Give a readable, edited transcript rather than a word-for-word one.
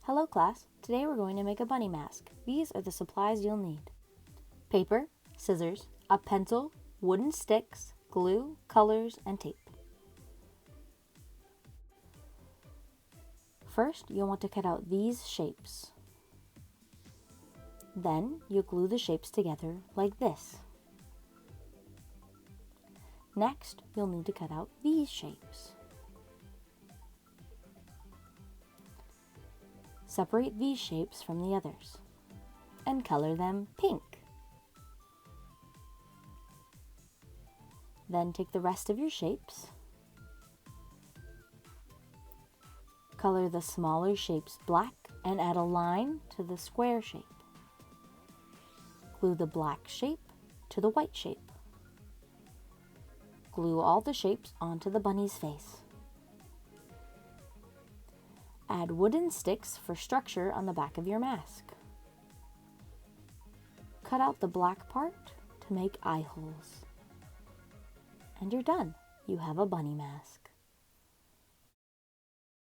Hello class, today we're going to make a bunny mask. These are the supplies you'll need. Paper, scissors, a pencil, wooden sticks, glue, colors, and tape. First, you'll want to cut out these shapes. Then, you'll glue the shapes together like this. Next, you'll need to cut out these shapes. Separate these shapes from the others and color them pink. Then take the rest of your shapes, color the smaller shapes black and add a line to the square shape. Glue the black shape to the white shape. Glue all the shapes onto the bunny's face. Add wooden sticks for structure on the back of your mask. Cut out the black part to make eye holes. And you're done. You have a bunny mask.